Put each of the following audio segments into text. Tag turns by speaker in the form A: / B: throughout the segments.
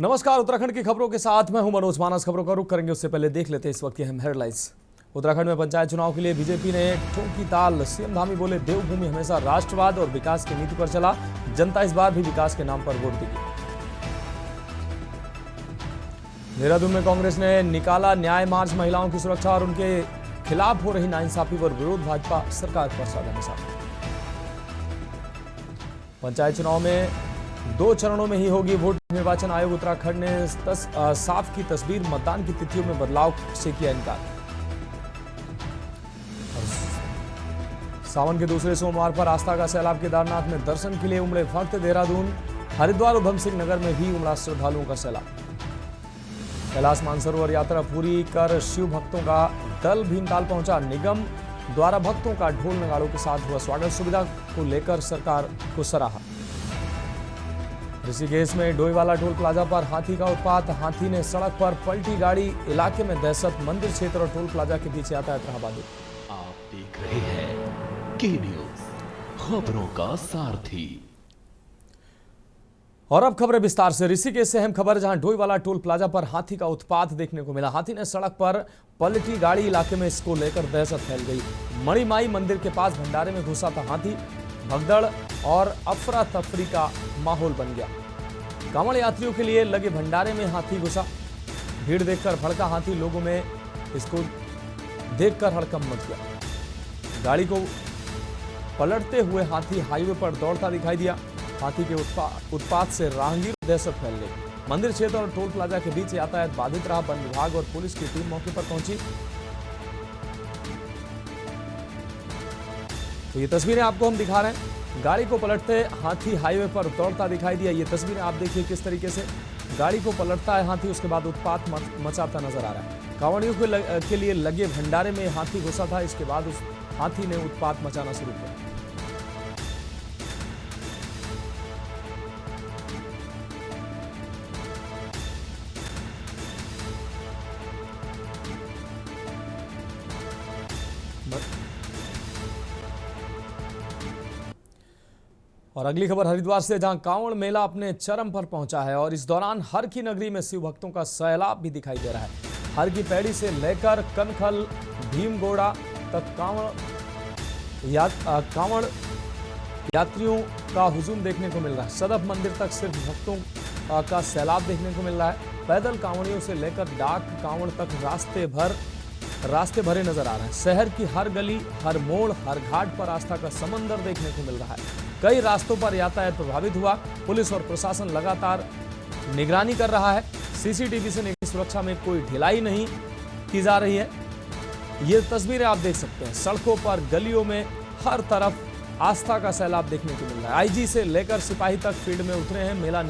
A: नमस्कार, उत्तराखंड की खबरों के साथ मैं हूं मनोज मानस। खबरों का रुख करेंगे उससे पहले देख लेते हैं इस वक्त की अहम हेडलाइंस। उत्तराखंड में पंचायत चुनाव के लिए बीजेपी ने ठोकी ताल। सीएम धामी बोले, देवभूमि हमेशा राष्ट्रवाद और विकास की नीति पर चला, जनता इस बार भी विकास के नाम पर वोट देगी। देहरादून में कांग्रेस ने निकाला न्याय मार्च। महिलाओं की सुरक्षा और उनके खिलाफ हो रही नाइंसाफी पर विरोध, भाजपा सरकार पर साधा निशाना। पंचायत चुनाव में 2 चरणों में ही होगी वोट। निर्वाचन आयोग उत्तराखंड ने साफ की तस्वीर, मतदान की तिथियों में बदलाव से किया इनकार। सावन के दूसरे सोमवार पर आस्था का सैलाब। केदारनाथ में दर्शन के लिए उमड़े भक्त। देहरादून, हरिद्वार, उधम सिंह नगर में भी उमड़ा श्रद्धालुओं का सैलाब। कैलाश मानसरोवर यात्रा पूरी कर शिव भक्तों का दल भीमताल पहुंचा। निगम द्वारा भक्तों का ढोल नगाड़ों के साथ हुआ स्वागत। सुविधा को लेकर सरकार को सराहा। ऋषिकेश में डोईवाला टोल प्लाजा पर हाथी का उत्पात। हाथी ने सड़क पर पलटी गाड़ी, इलाके में दहशत। मंदिर क्षेत्र और टोल प्लाजा के बीच यातायात रहा बाधित।
B: आप देख रहे हैं के न्यूज, खबरों का सारथी।
A: और अब खबरें विस्तार से। ऋषिकेश से अहम खबर, जहां डोईवाला टोल प्लाजा पर हाथी का उत्पात देखने को मिला। हाथी ने सड़क पर पलटी गाड़ी, इलाके में इसको लेकर दहशत फैल गई। मणिमाई मंदिर के पास भंडारे में घुसा था हाथी। भगदड़ और अफरा तफरी का माहौल बन गया। कांवड़ यात्रियों के लिए लगे भंडारे में हाथी घुसा। भीड़ देखकर भड़का हाथी। लोगों में इसको देखकर हड़कंप मच गया। गाड़ी को पलटते हुए हाथी हाईवे पर दौड़ता दिखाई दिया। हाथी के उत्पात से राहगीर दहशत फैल गई। मंदिर क्षेत्र और टोल प्लाजा के बीच यातायात बाधित रहा। वन विभाग और पुलिस की टीम मौके पर पहुंची। तो ये तस्वीरें आपको हम दिखा रहे हैं। गाड़ी को पलटते हाथी हाईवे पर दौड़ता दिखाई दिया। ये तस्वीरें आप देखिए किस तरीके से गाड़ी को पलटता है हाथी, उसके बाद उत्पात मचाता नजर आ रहा है। कांवड़ियों के लिए लगे भंडारे में हाथी घुसा था। इसके बाद उस हाथी ने उत्पात मचाना शुरू किया। और अगली खबर हरिद्वार से, जहां कांवड़ मेला अपने चरम पर पहुंचा है और इस दौरान हर की नगरी में शिव भक्तों का सैलाब भी दिखाई दे रहा है। हर की पैड़ी से लेकर कनखल, भीमगोड़ा तक कांवड़ यात्रियों का हुजूम देखने को मिल रहा है। सदफ मंदिर तक सिर्फ भक्तों का सैलाब देखने को मिल रहा है। पैदल कांवड़ियों से लेकर डाक कांवड़ तक रास्ते भरे नजर आ रहे हैं। शहर की हर गली, हर मोड़, हर घाट पर आस्था का समंदर देखने को मिल रहा है। कई रास्तों पर यातायात प्रभावित हुआ। पुलिस और प्रशासन लगातार निगरानी कर रहा है। सीसीटीवी से निगरानी सुरक्षा में कोई ढिलाई नहीं की जा रही है। ये तस्वीरें आप देख सकते हैं। सड़कों पर, गलियों में हर तरफ आस्था का सैलाब देखने को मिल रहा है। आईजी से लेकर सिपाही तक फील्ड में उतरे हैं। मेला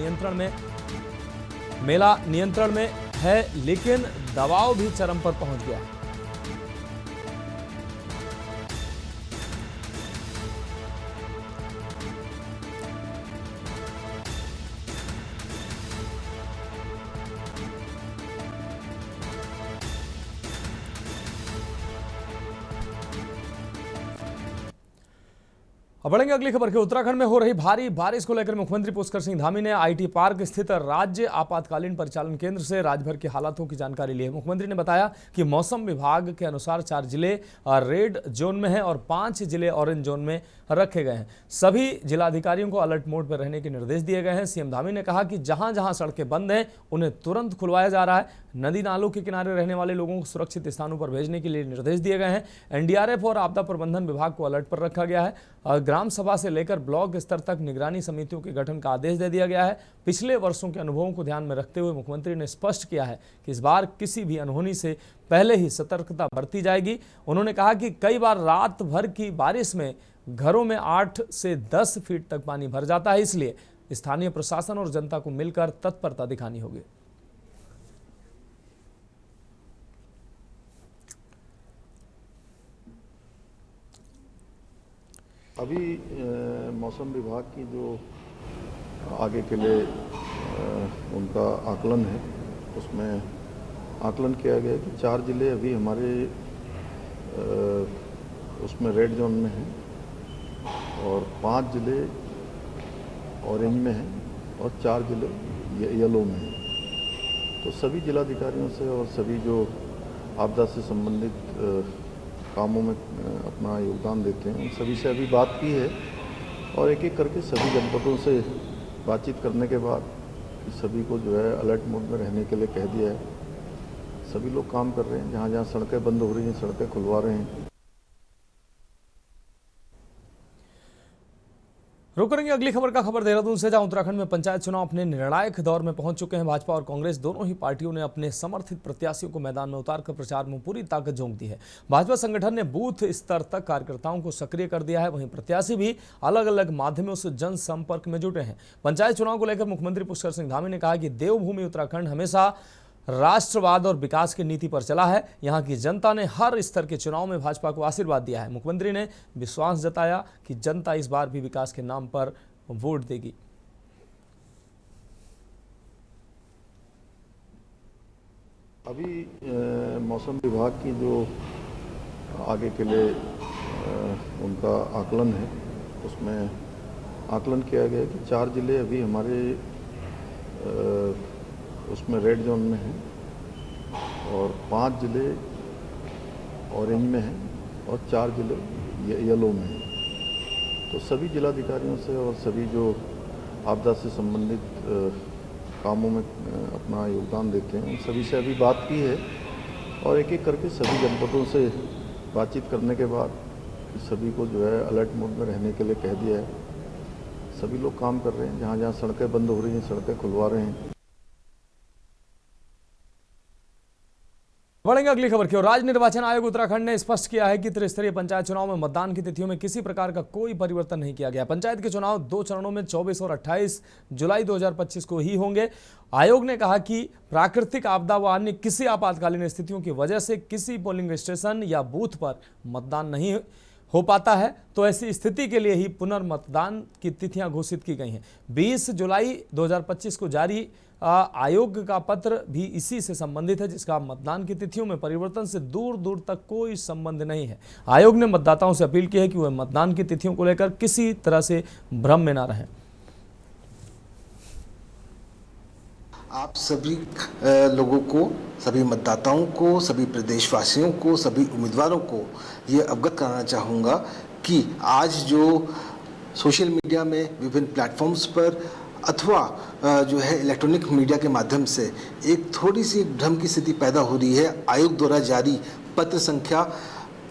A: नियंत्रण में है, लेकिन दबाव भी चरम पर पहुंच गया है। अब बढ़ेंगे अगली खबर के। उत्तराखंड में हो रही भारी बारिश को लेकर मुख्यमंत्री पुष्कर सिंह धामी ने आईटी पार्क स्थित राज्य आपातकालीन परिचालन केंद्र से राज्य भर के हालातों की जानकारी ली है। मुख्यमंत्री ने बताया कि मौसम विभाग के अनुसार 4 जिले रेड जोन में हैं और 5 जिले ऑरेंज जोन में रखे गए हैं। सभी जिलाधिकारियों को अलर्ट मोड पर रहने के निर्देश दिए गए हैं। सीएम धामी ने कहा कि जहां जहां सड़कें बंद हैं उन्हें तुरंत खुलवाया जा रहा है। नदी नालों के किनारे रहने वाले लोगों को सुरक्षित स्थानों पर भेजने के लिए निर्देश दिए गए हैं। एनडीआरएफ और आपदा प्रबंधन विभाग को अलर्ट पर रखा गया है। ग्राम सभा से लेकर ब्लॉक स्तर तक निगरानी समितियों के गठन का आदेश दे दिया गया है। पिछले वर्षों के अनुभवों को ध्यान में रखते हुए मुख्यमंत्री ने स्पष्ट किया है कि इस बार किसी भी अनहोनी से पहले ही सतर्कता बरती जाएगी। उन्होंने कहा कि कई बार रात भर की बारिश में घरों में 8 से 10 फीट तक पानी भर जाता है, इसलिए स्थानीय प्रशासन और जनता को मिलकर तत्परता दिखानी होगी।
C: अभी मौसम विभाग की जो आगे के लिए उनका आकलन है, उसमें आकलन किया गया कि 4 जिले अभी हमारे उसमें रेड जोन में हैं और 5 जिले ऑरेंज में हैं और 4 जिले येलो में हैं। तो सभी जिलाधिकारियों से और सभी जो आपदा से संबंधित कामों में अपना योगदान देते हैं उन सभी से अभी बात की है और एक एक करके सभी जनपदों से बातचीत करने के बाद सभी को जो है अलर्ट मोड में रहने के लिए कह दिया है। सभी लोग काम कर रहे हैं, जहाँ जहाँ सड़कें बंद हो रही हैं सड़कें खुलवा रहे हैं।
A: रुक करेंगे अगली खबर का खबर देहरादून से, जहां उत्तराखंड में पंचायत चुनाव अपने निर्णायक दौर में पहुंच चुके हैं। भाजपा और कांग्रेस दोनों ही पार्टियों ने अपने समर्थित प्रत्याशियों को मैदान में उतारकर प्रचार में पूरी ताकत झोंक दी है। भाजपा संगठन ने बूथ स्तर तक कार्यकर्ताओं को सक्रिय कर दिया है, वहीं प्रत्याशी भी अलग अलग माध्यमों से जनसंपर्क में जुटे हैं। पंचायत चुनाव को लेकर मुख्यमंत्री पुष्कर सिंह धामी ने कहा कि देवभूमि उत्तराखंड हमेशा राष्ट्रवाद और विकास की नीति पर चला है। यहां की जनता ने हर स्तर के चुनाव में भाजपा को आशीर्वाद दिया है। मुख्यमंत्री ने विश्वास जताया कि जनता इस बार भी विकास के नाम पर वोट देगी।
C: अभी मौसम विभाग की जो आगे के लिए उनका आकलन है, उसमें आकलन किया गया कि 4 जिले अभी हमारे उसमें रेड जोन में हैं और 5 जिले ऑरेंज में हैं और 4 जिले येलो में हैं। तो सभी जिलाधिकारियों से और सभी जो आपदा से संबंधित कामों में अपना योगदान देते हैं उन सभी से अभी बात की है और एक एक करके सभी जनपदों से बातचीत करने के बाद सभी को जो है अलर्ट मोड में रहने के लिए कह दिया है। सभी लोग काम कर रहे हैं, जहाँ जहाँ सड़कें बंद हो रही हैं सड़कें खुलवा रहे हैं।
A: बढ़ेंगे अगली खबर की ओर। राज्य निर्वाचन आयोग उत्तराखंड ने स्पष्ट किया है कि त्रिस्तरीय पंचायत चुनाव में मतदान की तिथियों में किसी प्रकार का कोई परिवर्तन नहीं किया गया। पंचायत के चुनाव 2 चरणों में 24 और 28 जुलाई 2025 को ही होंगे। आयोग ने कहा कि प्राकृतिक आपदा व अन्य किसी आपातकालीन स्थितियों की वजह से किसी पोलिंग स्टेशन या बूथ पर मतदान नहीं हो पाता है, तो ऐसी स्थिति के लिए ही पुनर्मतदान की तिथियां घोषित की गई हैं। 20 जुलाई 2025 को जारी आयोग का पत्र भी इसी से संबंधित है, जिसका मतदान की तिथियों में परिवर्तन से दूर दूर तक कोई संबंध नहीं है। आयोग ने मतदाताओं से अपील की है कि वह मतदान की तिथियों को लेकर किसी तरह से भ्रम में न रहें।
D: आप सभी लोगों को, सभी मतदाताओं को, सभी प्रदेशवासियों को, सभी उम्मीदवारों को ये अवगत कराना चाहूँगा कि आज जो सोशल मीडिया में विभिन्न प्लेटफॉर्म्स पर अथवा जो है इलेक्ट्रॉनिक मीडिया के माध्यम से एक थोड़ी सी भ्रम की स्थिति पैदा हो रही है। आयोग द्वारा जारी पत्र संख्या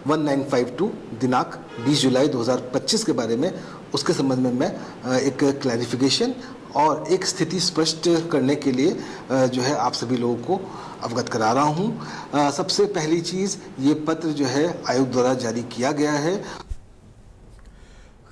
D: 1952 दिनांक 20 जुलाई 2025 के बारे में, उसके संबंध में मैं एक क्लैरिफिकेशन और एक स्थिति स्पष्ट करने के लिए जो है आप सभी लोगों को अवगत करा रहा हूँ। सबसे पहली चीज़, ये पत्र जो है आयोग द्वारा जारी किया गया है।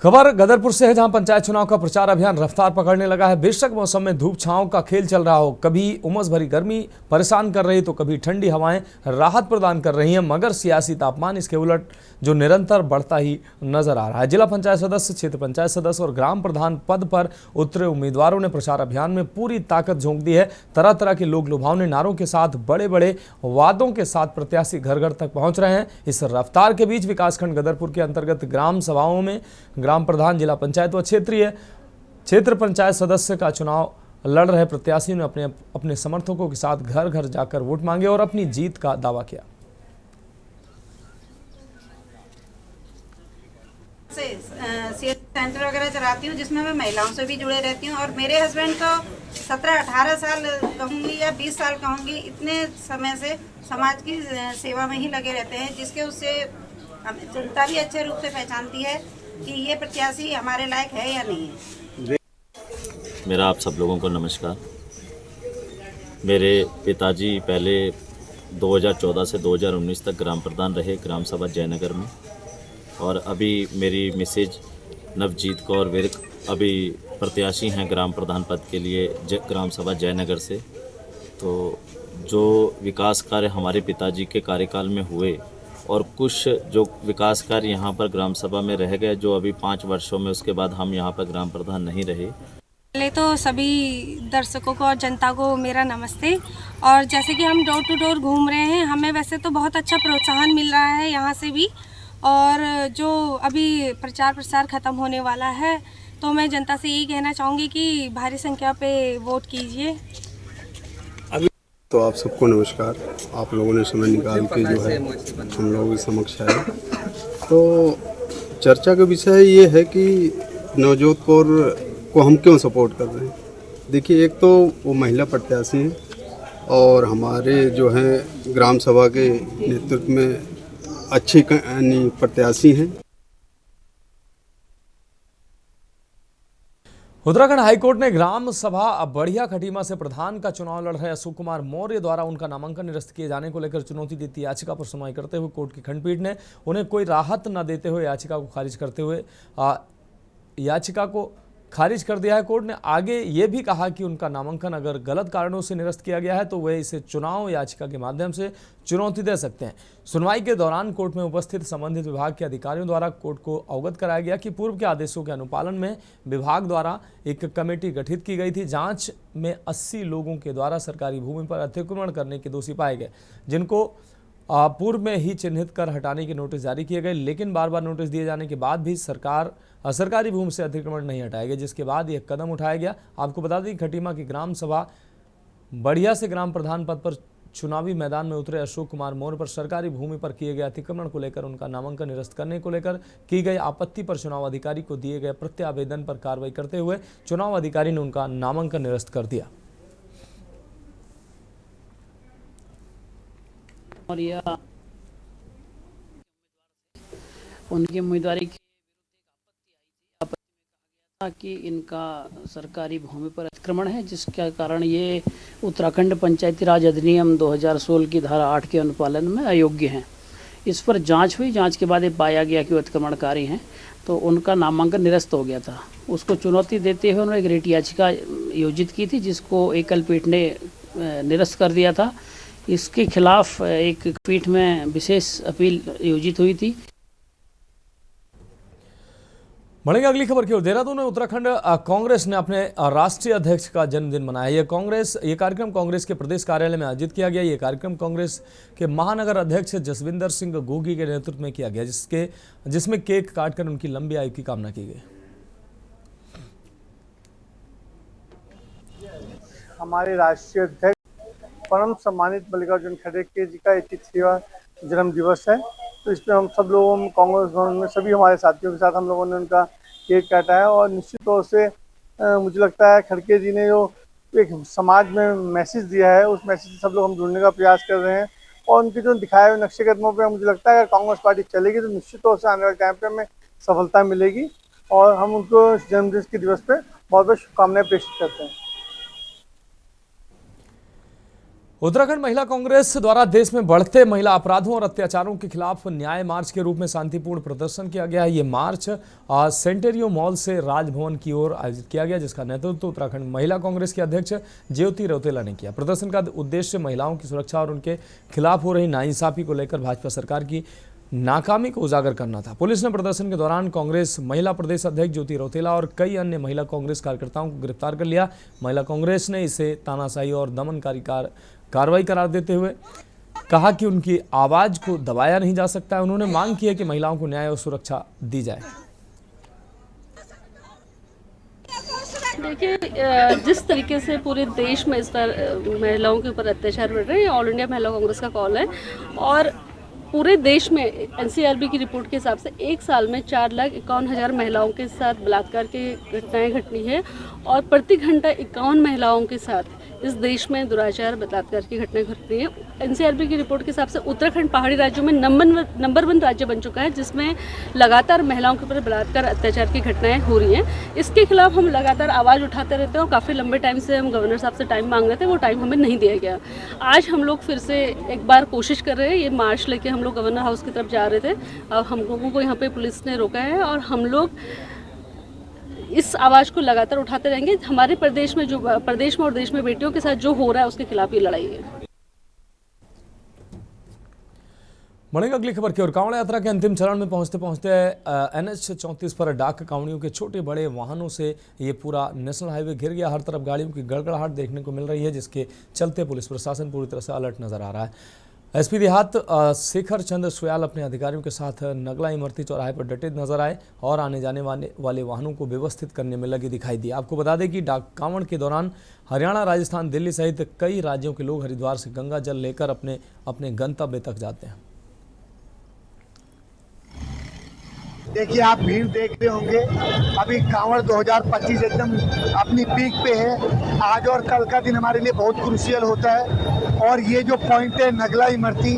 A: खबर गदरपुर से है, जहां पंचायत चुनाव का प्रचार अभियान रफ्तार पकड़ने लगा है। बेशक मौसम में धूप छांव का खेल चल रहा हो, कभी उमस भरी गर्मी परेशान कर रही तो कभी ठंडी हवाएं राहत प्रदान कर रही हैं, मगर सियासी तापमान इसके उलट जो निरंतर बढ़ता ही नजर आ रहा है। जिला पंचायत सदस्य, क्षेत्र पंचायत सदस्य और ग्राम प्रधान पद पर उतरे उम्मीदवारों ने प्रचार अभियान में पूरी ताकत झोंक दी है। तरह तरह के लोग लुभावने नारों के साथ, बड़े बड़े वादों के साथ प्रत्याशी घर घर तक पहुंच रहे हैं। इस रफ्तार के बीच विकासखंड गदरपुर के अंतर्गत ग्राम सभाओं में ग्राम प्रधान, जिला पंचायत व क्षेत्र पंचायत सदस्य का चुनाव लड़ रहे प्रत्याशियों ने अपने समर्थकों के साथ घर घर जाकर वोट मांगे और अपनी जीत का दावा किया।
E: सेंटर वगैरह चलाती हूँ, जिसमें मैं महिलाओं से भी जुड़े रहती हूँ और मेरे हस्बैंड को 17-18 साल कहूँगी या 20 साल कहूँगी, इतने समय से समाज की सेवा में ही लगे रहते हैं, जिसके उससे जनता भी अच्छे रूप से पहचानती है कि ये प्रत्याशी हमारे लायक है या नहीं है।
F: मेरा आप सब लोगों को नमस्कार। मेरे पिताजी पहले 2014 से 2019 तक ग्राम प्रधान रहे ग्राम सभा जयनगर में, और अभी मेरी मिसेज नवजीत कौर विर्क अभी प्रत्याशी हैं ग्राम प्रधान पद के लिए ग्राम सभा जयनगर से। तो जो विकास कार्य हमारे पिताजी के कार्यकाल में हुए और कुछ जो विकास कार्य यहाँ पर ग्राम सभा में रह गए, जो अभी 5 वर्षों में, उसके बाद हम यहाँ पर ग्राम प्रधान नहीं रहे।
G: पहले तो सभी दर्शकों को और जनता को मेरा नमस्ते। और जैसे कि हम डोर टू डोर घूम रहे हैं, हमें वैसे तो बहुत अच्छा प्रोत्साहन मिल रहा है यहाँ से भी, और जो अभी प्रचार प्रसार ख़त्म होने वाला है, तो मैं जनता से यही कहना चाहूँगी कि भारी संख्या पे वोट कीजिए।
H: तो आप सबको नमस्कार। आप लोगों ने समय निकाल के जो है हम लोगों के समक्ष आए। तो चर्चा का विषय ये है कि नवजोत कौर को हम क्यों सपोर्ट कर रहे हैं। देखिए, एक तो वो महिला प्रत्याशी हैं और हमारे जो हैं ग्राम सभा के नेतृत्व में अच्छी प्रत्याशी हैं।
A: उत्तराखंड हाईकोर्ट ने ग्राम सभा बढ़िया खटीमा से प्रधान का चुनाव लड़ रहे अशोक कुमार मौर्य द्वारा उनका नामांकन निरस्त किए जाने को लेकर चुनौती देती याचिका पर सुनवाई करते हुए कोर्ट की खंडपीठ ने उन्हें कोई राहत न देते हुए याचिका को खारिज कर दिया है। कोर्ट ने आगे ये भी कहा कि उनका नामांकन अगर गलत कारणों से निरस्त किया गया है तो वे इसे चुनाव याचिका के माध्यम से चुनौती दे सकते हैं। सुनवाई के दौरान कोर्ट में उपस्थित संबंधित विभाग के अधिकारियों द्वारा कोर्ट को अवगत कराया गया कि पूर्व के आदेशों के अनुपालन में विभाग द्वारा एक कमेटी गठित की गई थी। जांच में 80 लोगों के द्वारा सरकारी भूमि पर अतिक्रमण करने के दोषी पाए गए, जिनको पूर्व में ही चिन्हित कर हटाने के नोटिस जारी किए गए, लेकिन बार बार नोटिस दिए जाने के बाद भी सरकारी भूमि से अतिक्रमण नहीं हटाए गए, जिसके बाद यह कदम उठाया गया। आपको बता दें, खटीमा की ग्राम सभा बढ़िया से ग्राम प्रधान पद पर चुनावी मैदान में उतरे अशोक कुमार मौर्य पर सरकारी भूमि पर किए गए अतिक्रमण को लेकर उनका नामांकन निरस्त करने को लेकर की गई आपत्ति पर चुनाव अधिकारी को दिए गए प्रत्यावेदन पर कार्रवाई करते हुए चुनाव अधिकारी ने उनका नामांकन निरस्त कर दिया।
I: और यह उनकी उम्मीदवारी की कि इनका सरकारी भूमि पर अतिक्रमण है, जिसके कारण ये उत्तराखंड पंचायती राज अधिनियम 2016 की धारा 8 के अनुपालन में अयोग्य हैं। इस पर जांच हुई, जांच के बाद ये पाया गया कि वो अतिक्रमणकारी हैं, तो उनका नामांकन निरस्त हो गया था। उसको चुनौती देते हुए उन्होंने एक रिट याचिका योजित की थी, जिसको एकल पीठ ने निरस्त कर दिया था। इसके खिलाफ एक पीठ में विशेष अपील योजित हुई थी।
A: बढ़ेंगे अगली खबर की ओर। देहरादून में उत्तराखंड कांग्रेस ने अपने राष्ट्रीय अध्यक्ष का जन्मदिन मनाया। ये कार्यक्रम कांग्रेस के प्रदेश कार्यालय में आयोजित किया गया। ये कार्यक्रम कांग्रेस के महानगर अध्यक्ष जसविंदर सिंह गोगी के नेतृत्व में किया गया, जिसमें केक काटकर उनकी लंबी आयु की कामना की गई।
J: हमारे राष्ट्रीय अध्यक्ष परम सम्मानित मल्लिकार्जुन खड़गे जी का 83वां जन्म दिवस है, तो इसमें हम सब लोगों कांग्रेस भवन में सभी हमारे साथियों के साथ हम लोगों ने उनका केक काटा है। और निश्चित तौर से मुझे लगता है खड़गे जी ने जो एक समाज में मैसेज दिया है, उस मैसेज से सब लोग हम जुड़ने का प्रयास कर रहे हैं। और उनके जो दिखाए हुए नक्शे कदमों पे मुझे लगता है अगर कांग्रेस पार्टी चलेगी तो निश्चित तौर से आने वाले टाइम पे हमें सफलता मिलेगी। और हम उनको जन्मदिन के दिवस पे बहुत बहुत शुभकामनाएं प्रेषित करते हैं।
A: उत्तराखंड महिला कांग्रेस द्वारा देश में बढ़ते महिला अपराधों और अत्याचारों के खिलाफ न्याय मार्च के रूप में शांतिपूर्ण प्रदर्शन किया गया है। ये मार्च सेंटेरियो मॉल से राजभवन की ओर आयोजित किया गया, जिसका नेतृत्व उत्तराखंड महिला कांग्रेस के अध्यक्ष ज्योति रौतेला ने किया। प्रदर्शन का उद्देश्य महिलाओं की सुरक्षा और उनके खिलाफ हो रही नाइंसाफी को लेकर भाजपा सरकार की नाकामी को उजागर करना था। पुलिस ने प्रदर्शन के दौरान कांग्रेस महिला प्रदेश अध्यक्ष ज्योति रौतेला और कई अन्य महिला कांग्रेस कार्यकर्ताओं को गिरफ्तार कर लिया। महिला कांग्रेस ने इसे तानाशाही और दमनकारी कार्रवाई करार देते हुए कहा कि उनकी आवाज को दबाया नहीं जा सकता। उन्होंने मांग की है कि महिलाओं को न्याय और सुरक्षा दी जाए।
K: देखिए, जिस तरीके से पूरे देश में इस बार महिलाओं के ऊपर अत्याचार बढ़ रहे हैं, ऑल इंडिया महिला कांग्रेस का कॉल है। और पूरे देश में एनसीआरबी की रिपोर्ट के हिसाब से एक साल में 4,51,000 महिलाओं के साथ बलात्कार की घटनाएं घटनी है और प्रति घंटा 51 महिलाओं के साथ इस देश में दुराचार बलात्कार की घटनाएं घट रही है। एनसीआरबी की रिपोर्ट के हिसाब से उत्तराखंड पहाड़ी राज्यों में नंबर 1 राज्य बन चुका है, जिसमें लगातार महिलाओं के ऊपर बलात्कार अत्याचार की घटनाएं हो रही हैं। इसके खिलाफ हम लगातार आवाज़ उठाते रहते हैं और काफ़ी लंबे टाइम से हम गवर्नर साहब से टाइम मांग रहे थे, वो टाइम हमें नहीं दिया गया। आज हम लोग फिर से एक बार कोशिश कर रहे हैं। ये मार्च लेके हम लोग गवर्नर हाउस की तरफ जा रहे थे, अब हम लोगों को यहाँ पे पुलिस ने रोका है और हम लोग इस आवाज़ को लगातार उठाते रहेंगे। हमारे प्रदेश में और देश में बेटियों के साथ जो हो रहा है उसके खिलाफ ये लड़ाई है।
A: बढ़ेंगे अगली खबर की ओर। कांवड़ यात्रा के अंतिम चरण में पहुंचते पहुंचते NH 34 पर डाक कांवड़ियों के छोटे बड़े वाहनों से ये पूरा नेशनल हाईवे घिर गया। हर तरफ गाड़ियों की गड़गड़ाहट देखने को मिल रही है, जिसके चलते पुलिस प्रशासन पूरी तरह से अलर्ट नजर आ रहा है। एसपी देहात शेखर चंद्र सुयाल अपने अधिकारियों के साथ नगला इमरती चौराहे पर डटे नजर आए और आने जाने वाले वाहनों को व्यवस्थित करने में लगे दिखाई दिए। आपको बता दें कि डाक कांवड़ के दौरान हरियाणा, राजस्थान, दिल्ली सहित कई राज्यों के लोग हरिद्वार से गंगा जल लेकर अपने अपने गंतव्य तक जाते हैं।
L: देखिए, आप भीड़ देख रहे होंगे, अभी कांवड़ 2025 एकदम अपनी पीक पे है। आज और कल का दिन हमारे लिए बहुत क्रूशियल होता है और ये जो पॉइंट है नगला इमरती,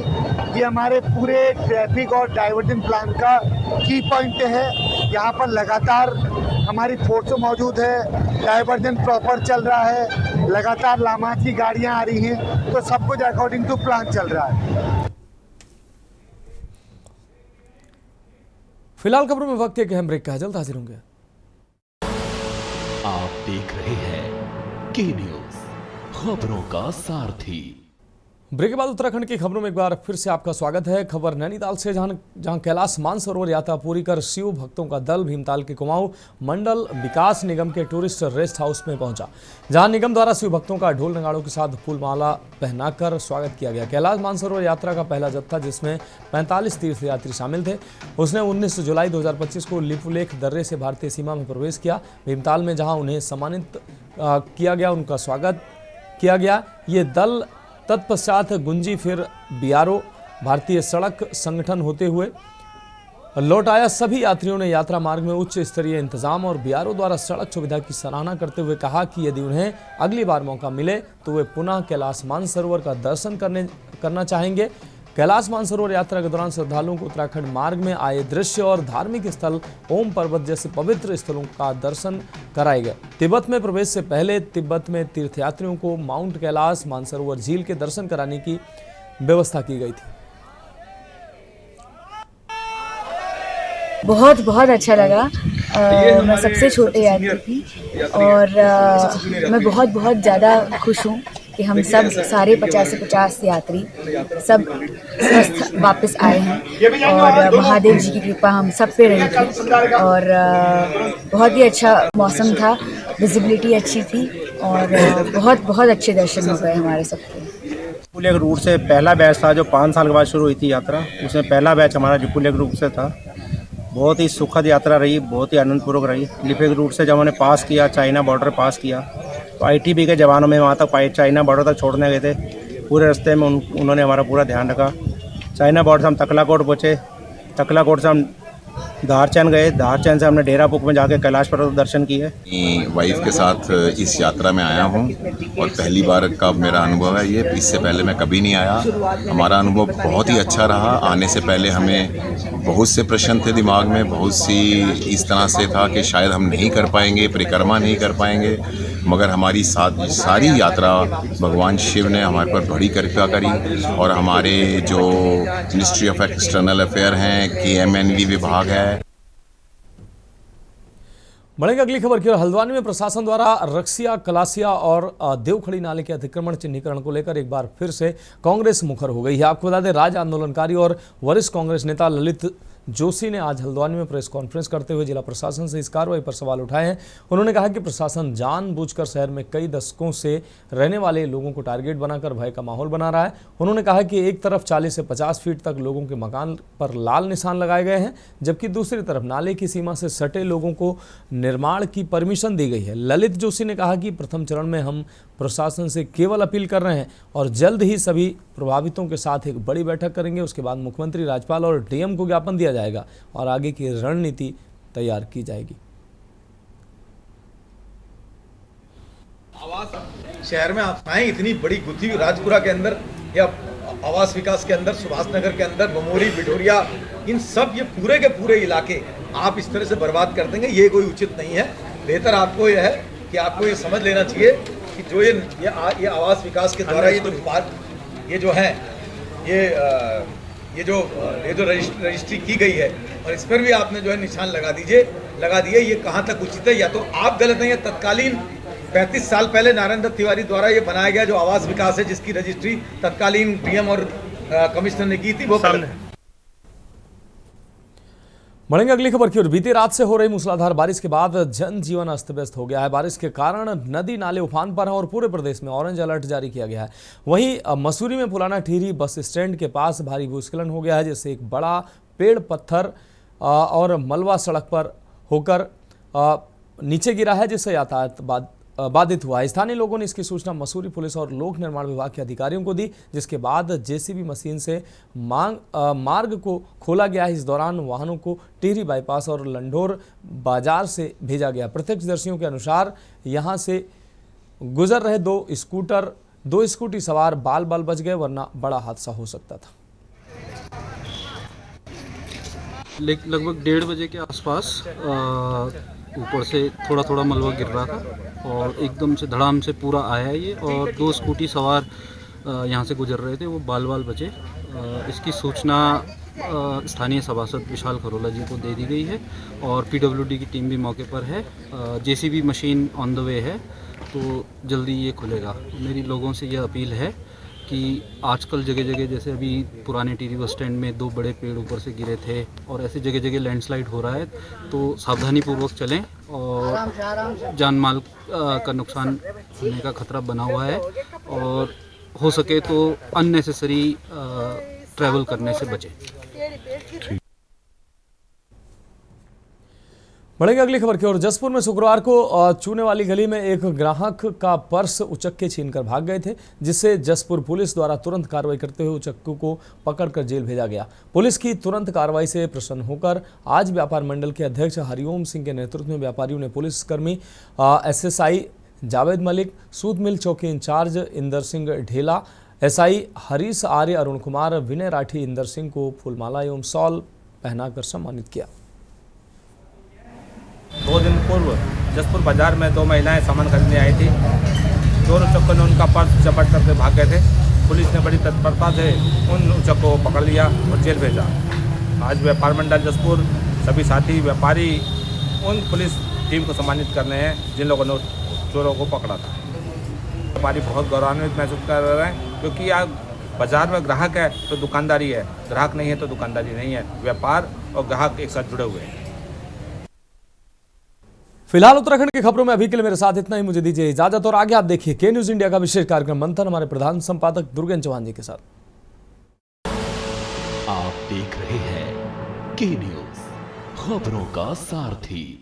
L: ये हमारे पूरे ट्रैफिक और डाइवर्जन प्लान का की पॉइंट है। यहाँ पर लगातार हमारी फोर्स मौजूद है, डाइवर्जन प्रॉपर चल रहा है, लगातार लामाज की गाड़ियाँ आ रही हैं, तो सब कुछ अकॉर्डिंग टू प्लान चल रहा है।
A: फिलहाल खबरों में वक्त एक अहम ब्रेक का है, जल्द हाजिर होंगे।
B: आप देख रहे हैं के न्यूज, खबरों का सारथी।
A: ब्रेक के बाद उत्तराखंड की खबरों में एक बार फिर से आपका स्वागत है। खबर नैनीताल से, जहां कैलाश मानसरोवर यात्रा पूरी कर शिव भक्तों का दल भीमताल के कुमाऊं मंडल विकास निगम के टूरिस्ट रेस्ट हाउस में पहुंचा, जहां निगम द्वारा शिव भक्तों का ढोल नगाड़ों के साथ फूलमाला पहनाकर स्वागत किया गया। कैलाश मानसरोवर यात्रा का पहला जत्था, जिसमें 45 तीर्थयात्री शामिल थे, उसने 19 जुलाई 2025 को लिपुलेख दर्रे से भारतीय सीमा में प्रवेश किया। भीमताल में जहां उन्हें सम्मानित किया गया, उनका स्वागत किया गया। ये दल तत्पश्चात गुंजी फिर बीआरओ भारतीय सड़क संगठन होते हुए लौट आया। सभी यात्रियों ने यात्रा मार्ग में उच्च स्तरीय इंतजाम और बीआरओ द्वारा सड़क सुविधा की सराहना करते हुए कहा कि यदि उन्हें अगली बार मौका मिले तो वे पुनः कैलाश मानसरोवर का दर्शन करना चाहेंगे। कैलाश मानसरोवर यात्रा के दौरान श्रद्धालुओं को उत्तराखंड मार्ग में आए दृश्य और धार्मिक स्थल ओम पर्वत जैसे पवित्र स्थलों का दर्शन कराए गए। तिब्बत में प्रवेश से पहले तिब्बत में तीर्थयात्रियों को माउंट कैलाश मानसरोवर झील के दर्शन कराने की व्यवस्था की गई थी।
M: बहुत बहुत अच्छा लगा। मैं सबसे छोटे यात्री थी और मैं बहुत बहुत ज़्यादा खुश हूँ कि हम सब सारे 50 से 50 यात्री सब स्वस्थ वापस आए हैं और महादेव जी की कृपा हम सब पे रही थी और बहुत ही अच्छा मौसम था, विजिबिलिटी अच्छी थी और बहुत बहुत अच्छे दर्शन हो गए हमारे सबके।
N: जिपुलेख रूट से पहला बैच था जो 5 साल के बाद शुरू हुई थी यात्रा, उसमें पहला बैच हमारा जिपुलेख रूट से था। बहुत ही सुखद यात्रा रही, बहुत ही आनंदपूर्वक रही। लिपुलेख रूट से जब हमने पास किया, चाइना बॉर्डर पास किया, तो आईटीबी के जवानों में वहाँ तक चाइना बॉर्डर तक छोड़ने गए थे। पूरे रास्ते में उन्होंने हमारा पूरा ध्यान रखा। चाइना बॉर्डर से हम तकलाकोट पहुँचे, तकलाकोट से हम धारचैन गए, धारचैन से हमने डेरा पुक में जाके कैलाश पर्वत दर्शन किए।
O: वाइफ के साथ इस यात्रा में आया हूँ और पहली बार का मेरा अनुभव है ये, इससे पहले मैं कभी नहीं आया। हमारा अनुभव बहुत ही अच्छा रहा। आने से पहले हमें बहुत से प्रश्न थे दिमाग में, बहुत सी इस तरह से था कि शायद हम नहीं कर पाएंगे, परिक्रमा नहीं कर पाएंगे, मगर हमारी सारी यात्रा भगवान शिव ने हमारे पर बड़ी कृपा करी और हमारे जो मिनिस्ट्री ऑफ एक्सटर्नल अफेयर हैं, KMNV विभाग है।
A: बढ़ेंगे अगली खबर की ओर। हल्द्वानी में प्रशासन द्वारा रक्सिया, कलासिया और देवखड़ी नाले के अतिक्रमण चिन्हीकरण को लेकर एक बार फिर से कांग्रेस मुखर हो गई है। आपको बता दें, राज्य आंदोलनकारी और वरिष्ठ कांग्रेस नेता ललित जोशी ने आज हल्द्वानी में प्रेस कॉन्फ्रेंस करते हुए जिला प्रशासन से इस कार्रवाई पर सवाल उठाए हैं। उन्होंने कहा कि प्रशासन जानबूझकर शहर में कई दशकों से रहने वाले लोगों को टारगेट बनाकर भय का माहौल बना रहा है। उन्होंने कहा कि एक तरफ 40 से 50 फीट तक लोगों के मकान पर लाल निशान लगाए गए हैं, जबकि दूसरी तरफ नाले की सीमा से सटे लोगों को निर्माण की परमिशन दी गई है। ललित जोशी ने कहा कि प्रथम चरण में हम प्रशासन से केवल अपील कर रहे हैं और जल्द ही सभी प्रभावितों के साथ एक बड़ी बैठक करेंगे। उसके बाद मुख्यमंत्री, राज्यपाल और DM को ज्ञापन दिया जाएगा और आगे की रणनीति तैयार की जाएगी।
P: आवास शहर में आस्थाएं इतनी बड़ी गुत्थी, राजपुरा के अंदर या आवास विकास के अंदर, सुभाष नगर के अंदर, बमोरी, बिठोरिया, इन सब ये पूरे के पूरे इलाके आप इस तरह से बर्बाद कर देंगे, ये कोई उचित नहीं है। बेहतर आपको यह है कि आपको ये समझ लेना चाहिए कि जो ये आवास विकास के द्वारा ये जो रजिस्ट्री की गई है और इस पर भी आपने जो है निशान लगा दिए, ये कहाँ तक उचित है? या तो आप गलत हैं या तत्कालीन 35 साल पहले नारायण दत्त तिवारी द्वारा ये बनाया गया जो आवास विकास है, जिसकी रजिस्ट्री तत्कालीन DM और कमिश्नर ने की थी, वो गलत है।
A: बढ़ेंगे अगली खबर की ओर। बीती रात से हो रही मूसलाधार बारिश के बाद जनजीवन अस्त व्यस्त हो गया है। बारिश के कारण नदी नाले उफान पर हैं और पूरे प्रदेश में ऑरेंज अलर्ट जारी किया गया है। वहीं मसूरी में पुराना टिहरी बस स्टैंड के पास भारी भूस्खलन हो गया है, जिससे एक बड़ा पेड़, पत्थर और मलबा सड़क पर होकर नीचे गिरा है, जिससे यातायात बाधित हुआ है। स्थानीय लोगों ने इसकी सूचना मसूरी पुलिस और लोक निर्माण विभाग के अधिकारियों को दी, जिसके बाद जेसीबी मशीन से मार्ग को खोला गया है। इस दौरान वाहनों को टिहरी बाईपास और लंढोर बाजार से भेजा गया। प्रत्यक्षदर्शियों के अनुसार यहां से गुजर रहे दो स्कूटी सवार बाल बच गए, वरना बड़ा हादसा हो सकता था।
Q: लगभग 1:30 बजे के आसपास ऊपर से थोड़ा थोड़ा मलबा गिर रहा था और एकदम से धड़ाम से पूरा आया ये, और 2 स्कूटी सवार यहाँ से गुजर रहे थे, वो बाल बचे। इसकी सूचना स्थानीय सभासद विशाल खरोला जी को दे दी गई है और पीडब्ल्यूडी की टीम भी मौके पर है। JCB machine on the way है, तो जल्दी ये खुलेगा। मेरी लोगों से यह अपील है कि आजकल जगह जगह, जैसे अभी पुराने टिहरी बस स्टैंड में 2 बड़े पेड़ ऊपर से गिरे थे और ऐसे जगह जगह लैंडस्लाइड हो रहा है, तो सावधानीपूर्वक चलें और जान माल का नुकसान होने का खतरा बना हुआ है, और हो सके तो अननेसेसरी ट्रैवल करने से बचें।
A: बढ़ेंगे अगली खबर की ओर। जसपुर में शुक्रवार को चूने वाली गली में एक ग्राहक का पर्स उचक्के छीनकर भाग गए थे, जिससे जसपुर पुलिस द्वारा तुरंत कार्रवाई करते हुए उचक्कू को पकड़कर जेल भेजा गया। पुलिस की तुरंत कार्रवाई से प्रसन्न होकर आज व्यापार मंडल के अध्यक्ष हरिओम सिंह के नेतृत्व में व्यापारियों ने पुलिसकर्मी SSI जावेद मलिक, सूद मिल चौकी इंचार्ज इंदर सिंह ढेला, SI हरीश आर्य, अरुण कुमार, विनय राठी, इंदर सिंह को फूलमाला एवं शॉल पहनाकर सम्मानित किया।
N: 2 दिन पूर्व जसपुर बाजार में 2 महिलाएं सामान खरीदने आई थी। दोनों उचक्कों ने उनका पर्स चपट करके भाग गए थे। पुलिस ने बड़ी तत्परता से उन उचक्कों को पकड़ लिया और जेल भेजा। आज व्यापार मंडल जसपुर सभी साथी व्यापारी उन पुलिस टीम को सम्मानित करने हैं जिन लोगों ने चोरों को पकड़ा था। व्यापारी बहुत गौरवान्वित महसूस कर रहे हैं, क्योंकि आज बाजार में ग्राहक है तो दुकानदारी है, ग्राहक नहीं है तो दुकानदारी नहीं है। व्यापार और ग्राहक एक साथ जुड़े हुए हैं।
A: फिलहाल उत्तराखंड की खबरों में अभी के लिए मेरे साथ इतना ही। मुझे दीजिए इजाजत और आगे आप देखिए के न्यूज इंडिया का विशेष कार्यक्रम मंथन हमारे प्रधान संपादक दुर्गेन चौहान जी के साथ।
B: आप देख रहे हैं के न्यूज, खबरों का सारथी।